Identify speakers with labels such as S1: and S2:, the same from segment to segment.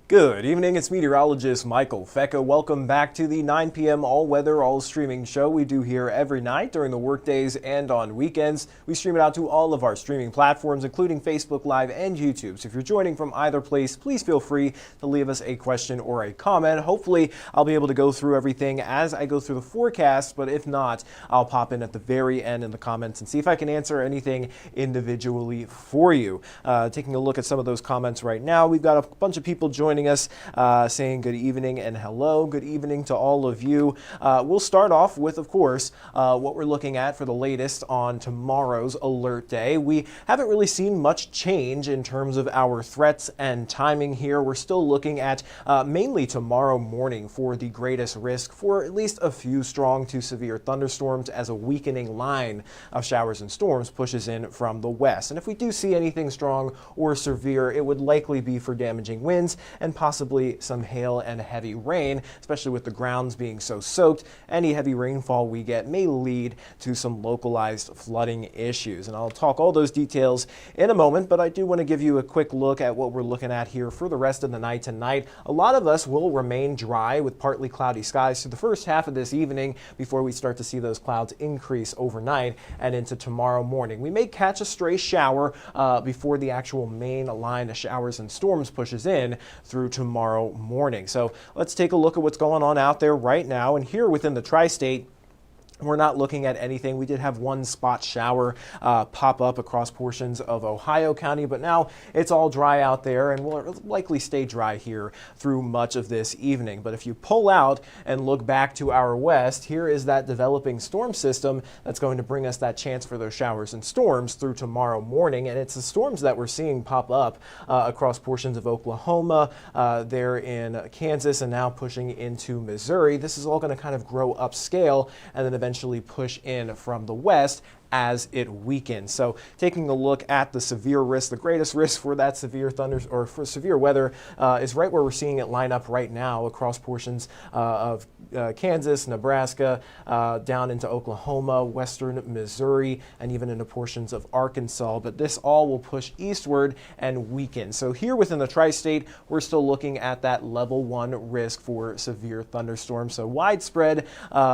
S1: Good evening, it's meteorologist Michael Fecca. Welcome back to the 9 p.m. all-weather, all-streaming show we do here every night during the workdays and on weekends. We stream it out to all of our streaming platforms, including Facebook Live and YouTube. So if you're joining from either place, please feel free to leave us a question or a comment. Hopefully, I'll be able to go through everything as I go through the forecast, but if not, I'll pop in at the very end in the comments and see if I can answer anything individually for you. Taking a look at some of those comments right now, we've got a bunch of people joining us, saying good evening and hello. Good evening to all of you. We'll start off with, of course, what we're looking at for the latest on tomorrow's alert day. We haven't really seen much change in terms of our threats and timing here. We're still looking at mainly tomorrow morning for the greatest risk for at least a few strong to severe thunderstorms as a weakening line of showers and storms pushes in from the west. And if we do see anything strong or severe, it would likely be for damaging winds and possibly some hail and heavy rain, especially with the grounds being so soaked. Any heavy rainfall we get may lead to some localized flooding issues. And I'll talk all those details in a moment, but I do want to give you a quick look at what we're looking at here for the rest of the night tonight. A lot of us will remain dry with partly cloudy skies through the first half of this evening before we start to see those clouds increase overnight and into tomorrow morning. We may catch a stray shower before the actual main line of showers and storms pushes in through tomorrow morning. So let's take a look at what's going on out there right now. And here within the tri-state, we're not looking at anything. We did have one spot shower pop up across portions of Ohio County, but now it's all dry out there and will likely stay dry here through much of this evening. But if you pull out and look back to our west, here is that developing storm system that's going to bring us that chance for those showers and storms through tomorrow morning. And it's the storms that we're seeing pop up across portions of Oklahoma, there in Kansas, and now pushing into Missouri. This is all going to kind of grow upscale and then eventually push in from the west as it weakens. So taking a look at the severe risk, the greatest risk for that severe thunders or for severe weather is right where we're seeing it line up right now across portions of Kansas, Nebraska, down into Oklahoma, western Missouri, and even into portions of Arkansas. But this all will push eastward and weaken. So here within the tri-state, we're still looking at that level 1 risk for severe thunderstorms. So widespread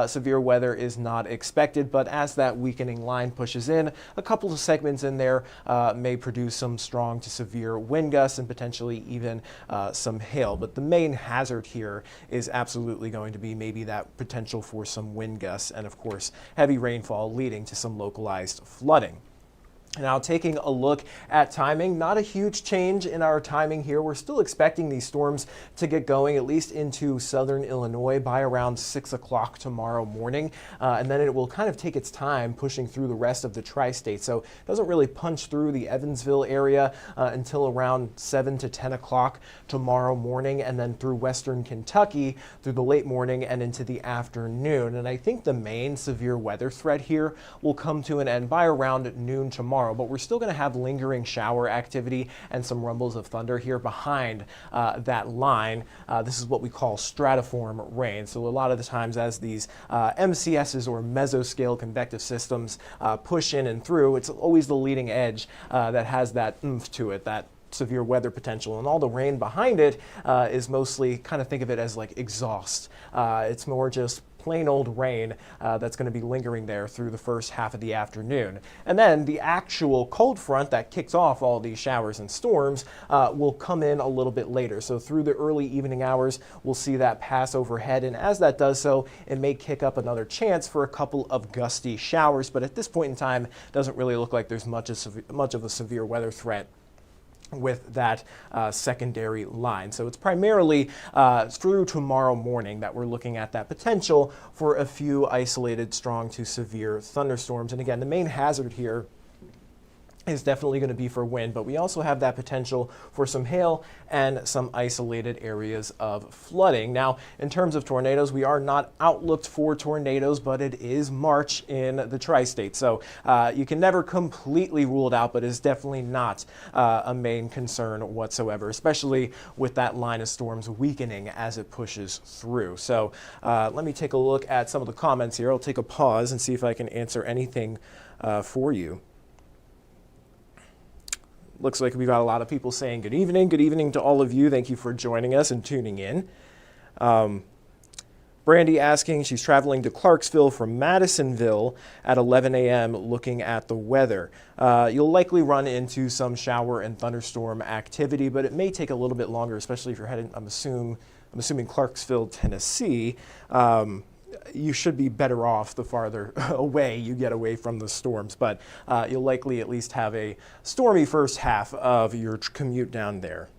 S1: severe weather is not expected, but as that weakening line pushes in, a couple of segments in there may produce some strong to severe wind gusts and potentially even some hail. But the main hazard here is absolutely going to be maybe that potential for some wind gusts and, of course, heavy rainfall leading to some localized flooding. Now, taking a look at timing, not a huge change in our timing here. We're still expecting these storms to get going at least into southern Illinois by around 6 o'clock tomorrow morning. And then it will kind of take its time pushing through the rest of the tri-state. So it doesn't really punch through the Evansville area until around 7 to 10 o'clock tomorrow morning, and then through western Kentucky through the late morning and into the afternoon. And I think the main severe weather threat here will come to an end by around noon tomorrow. But we're still going to have lingering shower activity and some rumbles of thunder here behind that line. This is what we call stratiform rain. So a lot of the times as these MCSs or mesoscale convective systems push in and through, it's always the leading edge that has that oomph to it, that severe weather potential, and all the rain behind it is mostly, kind of think of it as like exhaust. It's more just plain old rain that's going to be lingering there through the first half of the afternoon. And then the actual cold front that kicks off all these showers and storms will come in a little bit later. So through the early evening hours, we'll see that pass overhead. And as that does so, it may kick up another chance for a couple of gusty showers. But at this point in time, it doesn't really look like there's much of a severe weather threat with that secondary line. So it's primarily through tomorrow morning that we're looking at that potential for a few isolated strong to severe thunderstorms. And again, the main hazard here is definitely going to be for wind, but we also have that potential for some hail and some isolated areas of flooding. Now, in terms of tornadoes, we are not outlooked for tornadoes, but it is March in the tri-state. So you can never completely rule it out, but it's definitely not a main concern whatsoever, especially with that line of storms weakening as it pushes through. So let me take a look at some of the comments here. I'll take a pause and see if I can answer anything for you. looks like we've got a lot of people saying good evening. Good evening to all of you. Thank you for joining us and tuning in. Brandy asking, she's traveling to Clarksville from Madisonville at 11 a.m. looking at the weather. You'll likely run into some shower and thunderstorm activity, but it may take a little bit longer, especially if you're heading, I'm assuming Clarksville, Tennessee. You should be better off the farther away you get away from the storms, but you'll likely at least have a stormy first half of your commute down there.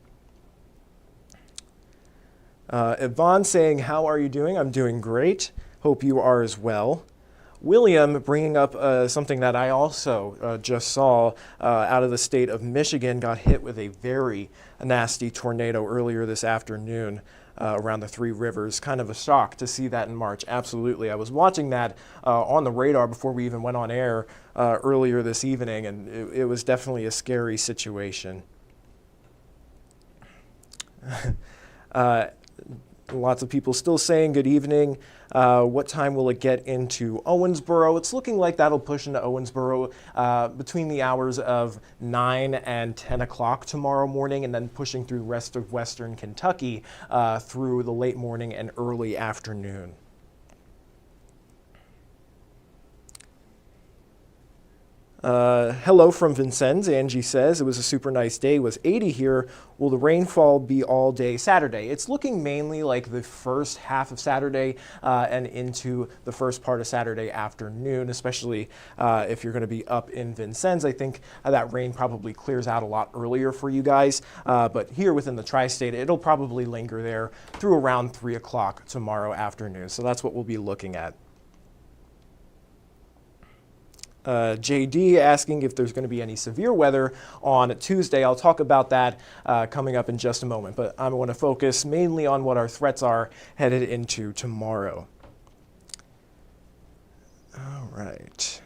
S1: Yvonne saying, how are you doing? I'm doing great. Hope you are as well. William bringing up something that I also just saw out of the state of Michigan, got hit with a very nasty tornado earlier this afternoon around the Three Rivers. Kind of a shock to see that in March. Absolutely. I was watching that on the radar before we even went on air earlier this evening, and it was definitely a scary situation. Lots of people still saying good evening. What time will it get into Owensboro? It's looking like that'll push into Owensboro between the hours of 9 and 10 o'clock tomorrow morning, and then pushing through the rest of western Kentucky through the late morning and early afternoon. Hello from Vincennes. Angie says, it was a super nice day. It was 80 here. Will the rainfall be all day Saturday? It's looking mainly like the first half of Saturday and into the first part of Saturday afternoon, especially if you're going to be up in Vincennes. I think that rain probably clears out a lot earlier for you guys, but here within the tri-state, it'll probably linger there through around 3 o'clock tomorrow afternoon. So that's what we'll be looking at. JD asking if there's going to be any severe weather on Tuesday. I'll talk about that coming up in just a moment, but I want to focus mainly on what our threats are headed into tomorrow. All right.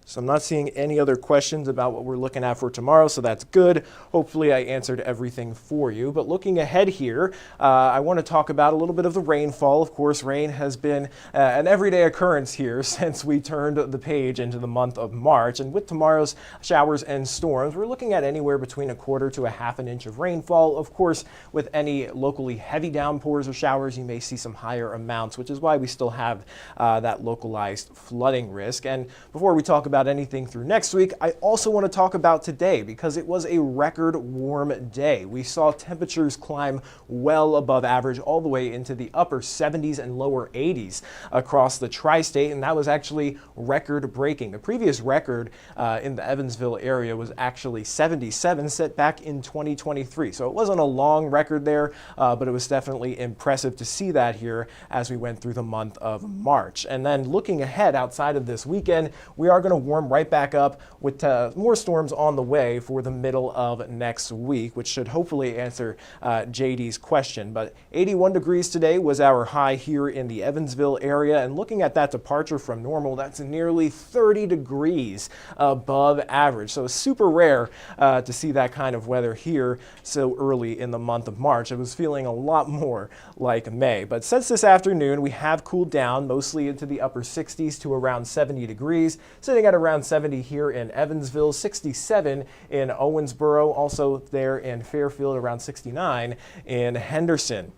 S1: So I'm not seeing any other questions about what we're looking at for tomorrow, so that's good. Hopefully I answered everything for you. But looking ahead here, I want to talk about a little bit of the rainfall. Of course, rain has been an everyday occurrence here since we turned the page into the month of March. And with tomorrow's showers and storms, we're looking at anywhere between 1/4 to 1/2 inch of rainfall. Of course, with any locally heavy downpours or showers, you may see some higher amounts, which is why we still have that localized flooding risk. And before we talk about anything through next week, I also want to talk about today because it was a record warm day. We saw temperatures climb well above average all the way into the upper 70s and lower 80s across the tri-state, and that was actually record breaking. The previous record in the Evansville area was actually 77, set back in 2023. So it wasn't a long record there, but it was definitely impressive to see that here as we went through the month of March. And then looking ahead outside of this weekend, we are going to warm right back up with more storms on the way for the middle of next week, which should hopefully answer JD's question. But 81 degrees today was our high here in the Evansville area, and looking at that departure from normal, that's nearly 30 degrees above average. So it's super rare to see that kind of weather here so early in the month of March. It was feeling a lot more like May. But since this afternoon, we have cooled down mostly into the upper 60s to around 70 degrees, sitting at around 70 here in Evansville, 67 in Owensboro, also there in Fairfield, around 69 in Henderson.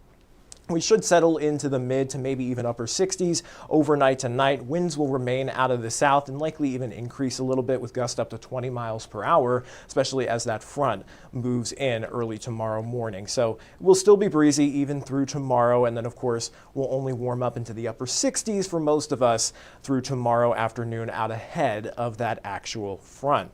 S1: We should settle into the mid to maybe even upper 60s overnight tonight. Winds will remain out of the south and likely even increase a little bit with gusts up to 20 miles per hour, especially as that front moves in early tomorrow morning. So it will still be breezy even through tomorrow, and then of course we'll only warm up into the upper 60s for most of us through tomorrow afternoon out ahead of that actual front.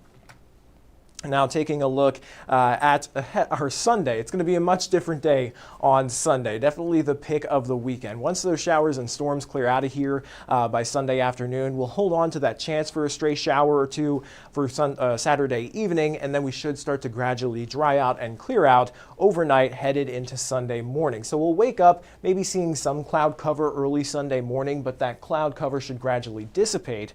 S1: Now taking a look at our Sunday, it's going to be a much different day on Sunday. Definitely the pick of the weekend. Once those showers and storms clear out of here by Sunday afternoon, we'll hold on to that chance for a stray shower or two for Saturday evening, and then we should start to gradually dry out and clear out overnight headed into Sunday morning. So we'll wake up maybe seeing some cloud cover early Sunday morning, but that cloud cover should gradually dissipate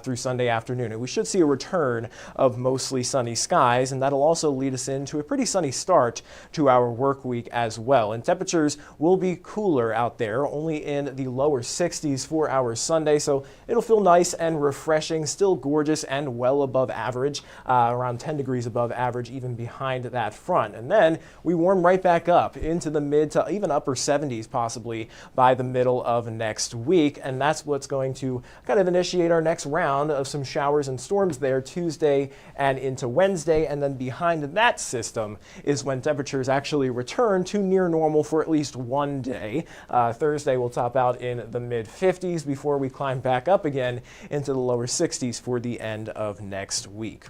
S1: through Sunday afternoon. And we should see a return of mostly sunny skies, and that'll also lead us into a pretty sunny start to our work week as well. And temperatures will be cooler out there, only in the lower 60s for our Sunday, so it'll feel nice and refreshing, still gorgeous and well above average, around 10 degrees above average even behind that front. And then we warm right back up into the mid to even upper 70s possibly by the middle of next week, and that's what's going to kind of initiate our next round of some showers and storms there Tuesday and into Wednesday. And then behind that system is when temperatures actually return to near normal for at least one day. Thursday will top out in the mid 50s before we climb back up again into the lower 60s for the end of next week.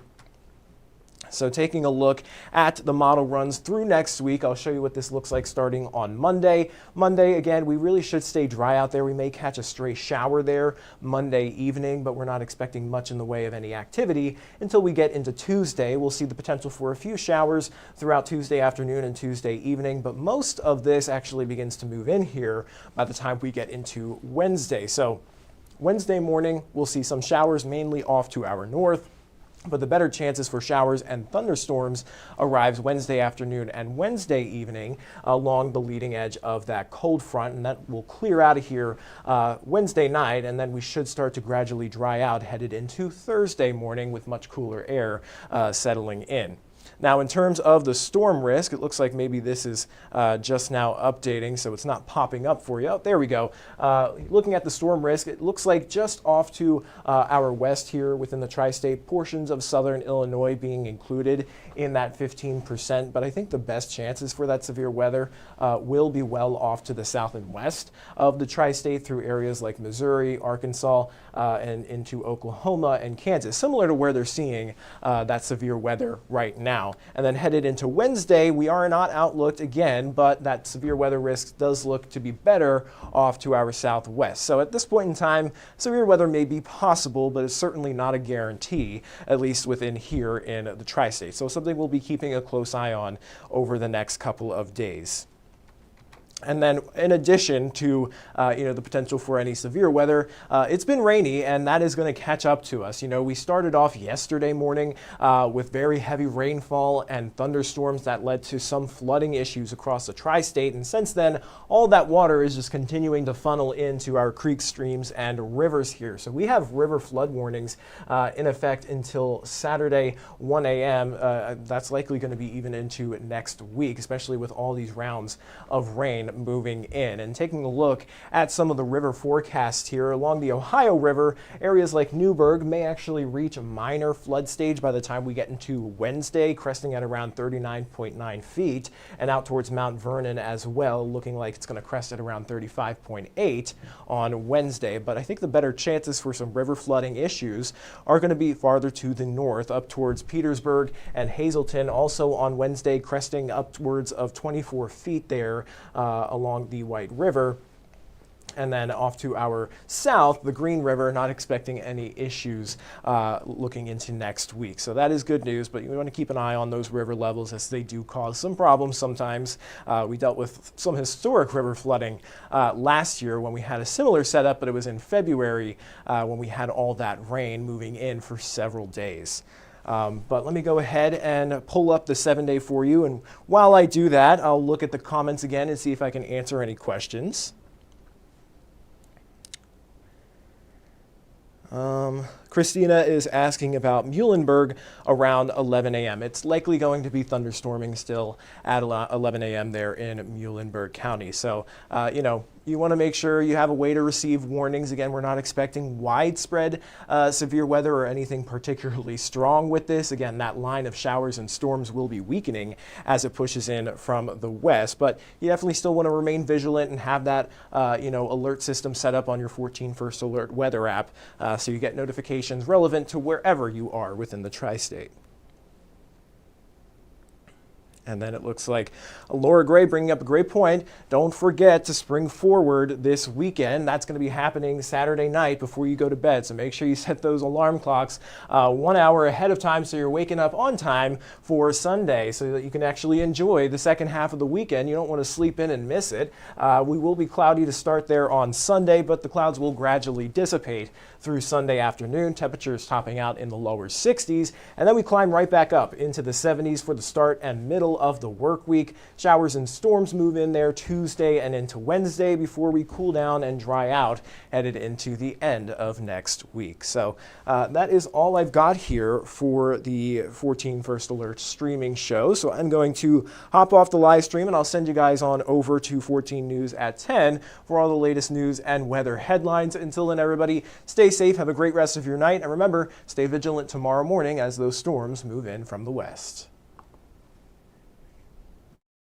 S1: So taking a look at the model runs through next week, I'll show you what this looks like starting on Monday. Monday, again, we really should stay dry out there. We may catch a stray shower there Monday evening, but we're not expecting much in the way of any activity until we get into Tuesday. We'll see the potential for a few showers throughout Tuesday afternoon and Tuesday evening, but most of this actually begins to move in here by the time we get into Wednesday. So Wednesday morning, we'll see some showers mainly off to our north, but the better chances for showers and thunderstorms arrives Wednesday afternoon and Wednesday evening along the leading edge of that cold front, and that will clear out of here Wednesday night, and then we should start to gradually dry out headed into Thursday morning with much cooler air settling in. Now, in terms of the storm risk, it looks like maybe this is just now updating, so it's not popping up for you. Oh, there we go. Looking at the storm risk, it looks like just off to our west here within the tri-state, portions of southern Illinois being included in that 15%, but I think the best chances for that severe weather will be well off to the south and west of the tri-state through areas like Missouri, Arkansas, and into Oklahoma and Kansas, similar to where they're seeing that severe weather right now. And then headed into Wednesday, we are not outlooked again, but that severe weather risk does look to be better off to our southwest. So at this point in time, severe weather may be possible, but it's certainly not a guarantee, at least within here in the tri-state. So something we'll be keeping a close eye on over the next couple of days. And then in addition to the potential for any severe weather, it's been rainy, and that is going to catch up to us. We started off yesterday morning with very heavy rainfall and thunderstorms that led to some flooding issues across the tri-state. And since then, all that water is just continuing to funnel into our creeks, streams, and rivers here. So we have river flood warnings in effect until Saturday 1 a.m. That's likely going to be even into next week, especially with all these rounds of rain moving in. And taking a look at some of the river forecasts here along the Ohio River, areas like Newburgh may actually reach a minor flood stage by the time we get into Wednesday, cresting at around 39.9 feet, and out towards Mount Vernon as well, looking like it's going to crest at around 35.8 on Wednesday. But I think the better chances for some river flooding issues are going to be farther to the north, up towards Petersburg and Hazleton, also on Wednesday, cresting upwards of 24 feet there along the White River. And then off to our south, the Green River, not expecting any issues looking into next week. So that is good news, but we want to keep an eye on those river levels as they do cause some problems sometimes. We dealt with some historic river flooding last year when we had a similar setup, but it was in February when we had all that rain moving in for several days. But let me go ahead and pull up the 7-day for you. And while I do that, I'll look at the comments again and see if I can answer any questions. Christina is asking about Muhlenberg around 11 a.m. It's likely going to be thunderstorming still at 11 a.m. there in Muhlenberg County. So, you want to make sure you have a way to receive warnings. Again, we're not expecting widespread severe weather or anything particularly strong with this. Again, that line of showers and storms will be weakening as it pushes in from the west, but you definitely still want to remain vigilant and have that alert system set up on your 14 First Alert weather app so you get notifications relevant to wherever you are within the tri-state. And then it looks like Laura Gray bringing up a great point. Don't forget to spring forward this weekend. That's going to be happening Saturday night before you go to bed. So make sure you set those alarm clocks 1 hour ahead of time so you're waking up on time for Sunday so that you can actually enjoy the second half of the weekend. You don't want to sleep in and miss it. We will be cloudy to start there on Sunday, but the clouds will gradually dissipate through Sunday afternoon. Temperatures topping out in the lower 60s. And then we climb right back up into the 70s for the start and middle of the work week. Showers and storms move in there Tuesday and into Wednesday before we cool down and dry out headed into the end of next week. So that is all I've got here for the 14 First Alert streaming show. So I'm going to hop off the live stream and I'll send you guys on over to 14 News at 10 for all the latest news and weather headlines. Until then, everybody, stay safe, have a great rest of your night, and remember, stay vigilant tomorrow morning as those storms move in from the west.